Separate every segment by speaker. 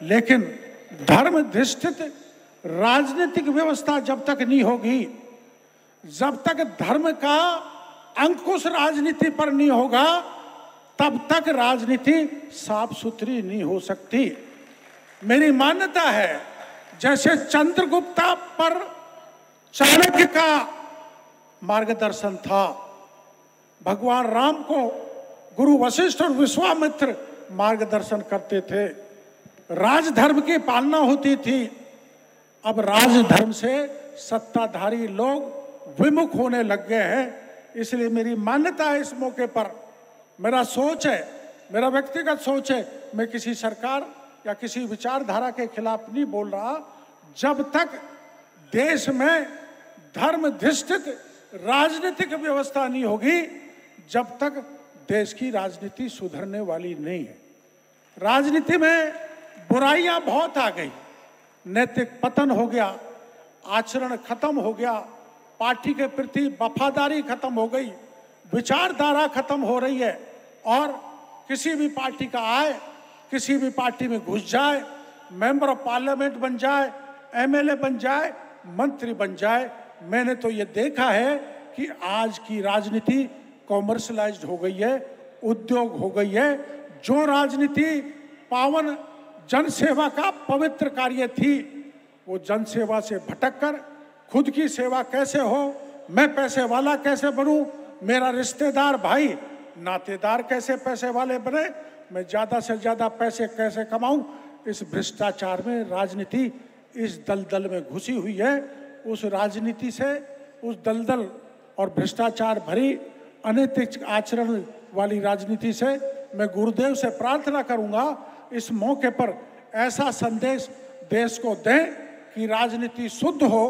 Speaker 1: लेकिन धर्माधिष्ठित राजनीतिक व्यवस्था जब तक नहीं होगी, जब तक धर्म का अंकुश राजनीति पर नहीं होगा, तब तक राजनीति साफ सुथरी नहीं हो सकती। मेरी मान्यता है, जैसे चंद्रगुप्त पर चाणक्य का मार्गदर्शन था, भगवान राम को गुरु वशिष्ठ और विश्वामित्र मार्गदर्शन करते थे, राजधर्म की पालना होती थी। अब राजधर्म से सत्ताधारी लोग विमुख होने लग गए हैं। इसलिए मेरी मान्यता है, इस मौके पर मेरा सोच है, मेरा व्यक्तिगत सोच है, मैं किसी सरकार या किसी विचारधारा के खिलाफ नहीं बोल रहा। जब तक देश में धर्माधिष्ठित राजनीतिक व्यवस्था नहीं होगी, जब तक देश की राजनीति सुधरने वाली नहीं है। राजनीति में बुराइयां बहुत आ गई, नैतिक पतन हो गया, आचरण खत्म हो गया, पार्टी के प्रति वफादारी खत्म हो गई, विचारधारा खत्म हो रही है। और किसी भी पार्टी का आए, किसी भी पार्टी में घुस जाए, मेंबर ऑफ पार्लियामेंट बन जाए, एमएलए बन जाए, मंत्री बन जाए। मैंने तो ये देखा है कि आज की राजनीति कॉमर्शलाइज्ड हो गई है, उद्योग हो गई है। जो राजनीति पावन जनसेवा का पवित्र कार्य थी, वो जनसेवा से भटककर खुद की सेवा कैसे हो, मैं पैसे वाला कैसे बनूं, मेरा रिश्तेदार भाई नातेदार कैसे पैसे वाले बने, मैं ज़्यादा से ज़्यादा पैसे कैसे कमाऊं, इस भ्रष्टाचार में राजनीति इस दलदल में घुसी हुई है। उस राजनीति से, उस दलदल और भ्रष्टाचार भरी अनैतिक आचरण वाली राजनीति से मैं गुरुदेव से प्रार्थना करूंगा, इस मौके पर ऐसा संदेश देश को दें कि राजनीति शुद्ध हो,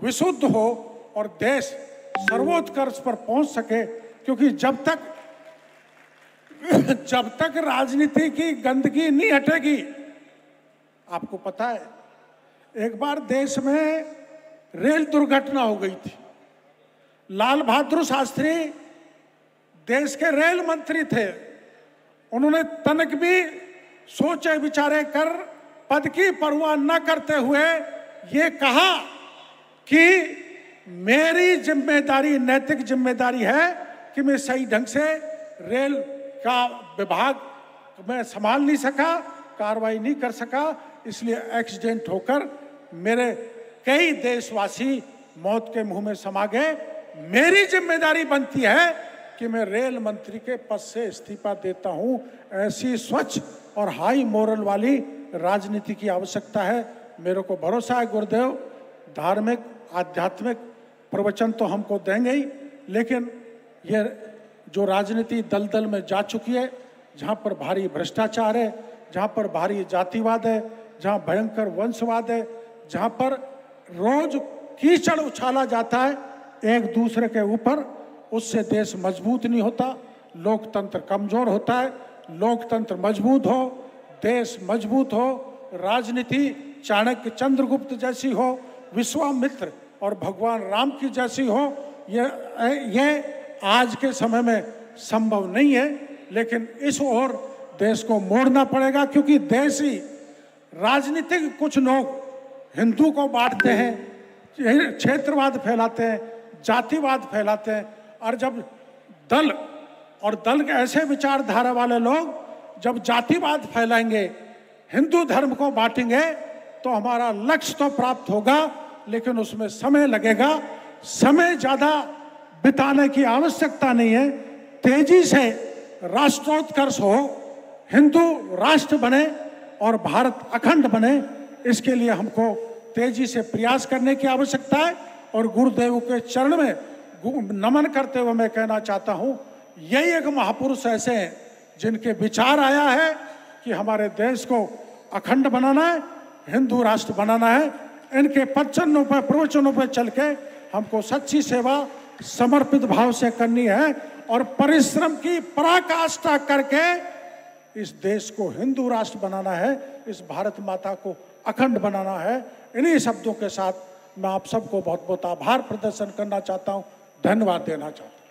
Speaker 1: विशुद्ध हो और देश सर्वोत्कर्ष पर पहुंच सके। क्योंकि जब तक राजनीति की गंदगी नहीं हटेगी, आपको पता है, एक बार देश में रेल दुर्घटना हो गई थी। लाल बहादुर शास्त्री देश के रेल मंत्री थे। उन्होंने तनिक भी सोचे विचारे कर, पद की परवाह न करते हुए ये कहा कि मेरी जिम्मेदारी, नैतिक जिम्मेदारी है कि मैं सही ढंग से रेल का विभाग मैं संभाल नहीं सका, कार्रवाई नहीं कर सका, इसलिए एक्सीडेंट होकर मेरे कई देशवासी मौत के मुंह में समा गए। मेरी जिम्मेदारी बनती है कि मैं रेल मंत्री के पद से इस्तीफा देता हूं। ऐसी स्वच्छ और हाई मोरल वाली राजनीति की आवश्यकता है। मेरे को भरोसा है गुरुदेव धार्मिक आध्यात्मिक प्रवचन तो हमको देंगे ही, लेकिन ये जो राजनीति दलदल में जा चुकी है, जहाँ पर भारी भ्रष्टाचार है, जहाँ पर भारी जातिवाद है, जहाँ भयंकर वंशवाद है, जहाँ पर रोज कीचड़ उछाला जाता है एक दूसरे के ऊपर, उससे देश मजबूत नहीं होता, लोकतंत्र कमजोर होता है। लोकतंत्र मजबूत हो, देश मजबूत हो, राजनीति चाणक्य चंद्रगुप्त जैसी हो, विश्वामित्र और भगवान राम की जैसी हो, ये आज के समय में संभव नहीं है। लेकिन इस ओर देश को मोड़ना पड़ेगा, क्योंकि देशी राजनीतिक कुछ लोग हिंदू को बांटते हैं, क्षेत्रवाद फैलाते हैं, जातिवाद फैलाते हैं। और जब दल के ऐसे विचारधारा वाले लोग जब जातिवाद फैलाएंगे, हिंदू धर्म को बांटेंगे, तो हमारा लक्ष्य तो प्राप्त होगा, लेकिन उसमें समय लगेगा। समय ज़्यादा बिताने की आवश्यकता नहीं है। तेजी से राष्ट्रोत्कर्ष हो, हिंदू राष्ट्र बने और भारत अखंड बने, इसके लिए हमको तेजी से प्रयास करने की आवश्यकता है। और गुरुदेव के चरण में नमन करते हुए मैं कहना चाहता हूँ, यही एक महापुरुष ऐसे हैं जिनके विचार आया है कि हमारे देश को अखंड बनाना है, हिंदू राष्ट्र बनाना है। इनके प्रवचनों पर चल के हमको सच्ची सेवा समर्पित भाव से करनी है और परिश्रम की पराकाष्ठा करके इस देश को हिंदू राष्ट्र बनाना है, इस भारत माता को अखंड बनाना है। इन्हीं शब्दों के साथ मैं आप सबको बहुत बहुत आभार प्रदर्शन करना चाहता हूँ, धन्यवाद देना चाहता हूँ।